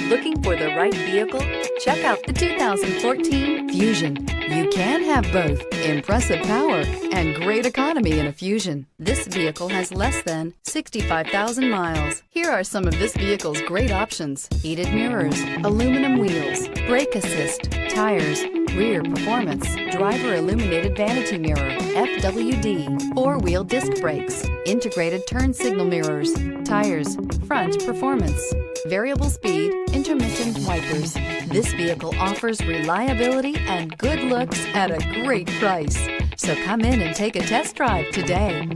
Looking for the right vehicle? Check out the 2014 Fusion. You can have both impressive power and great economy in a Fusion. This vehicle has less than 65,000 miles. Here are some of this vehicle's great options: heated mirrors, aluminum wheels, brake assist, tires, rear performance, driver illuminated vanity mirror, FWD, four-wheel disc brakes, integrated turn signal mirrors, tires, front performance, variable speed, intermittent wipers. This vehicle offers reliability and good looks at a great price. So come in and take a test drive today.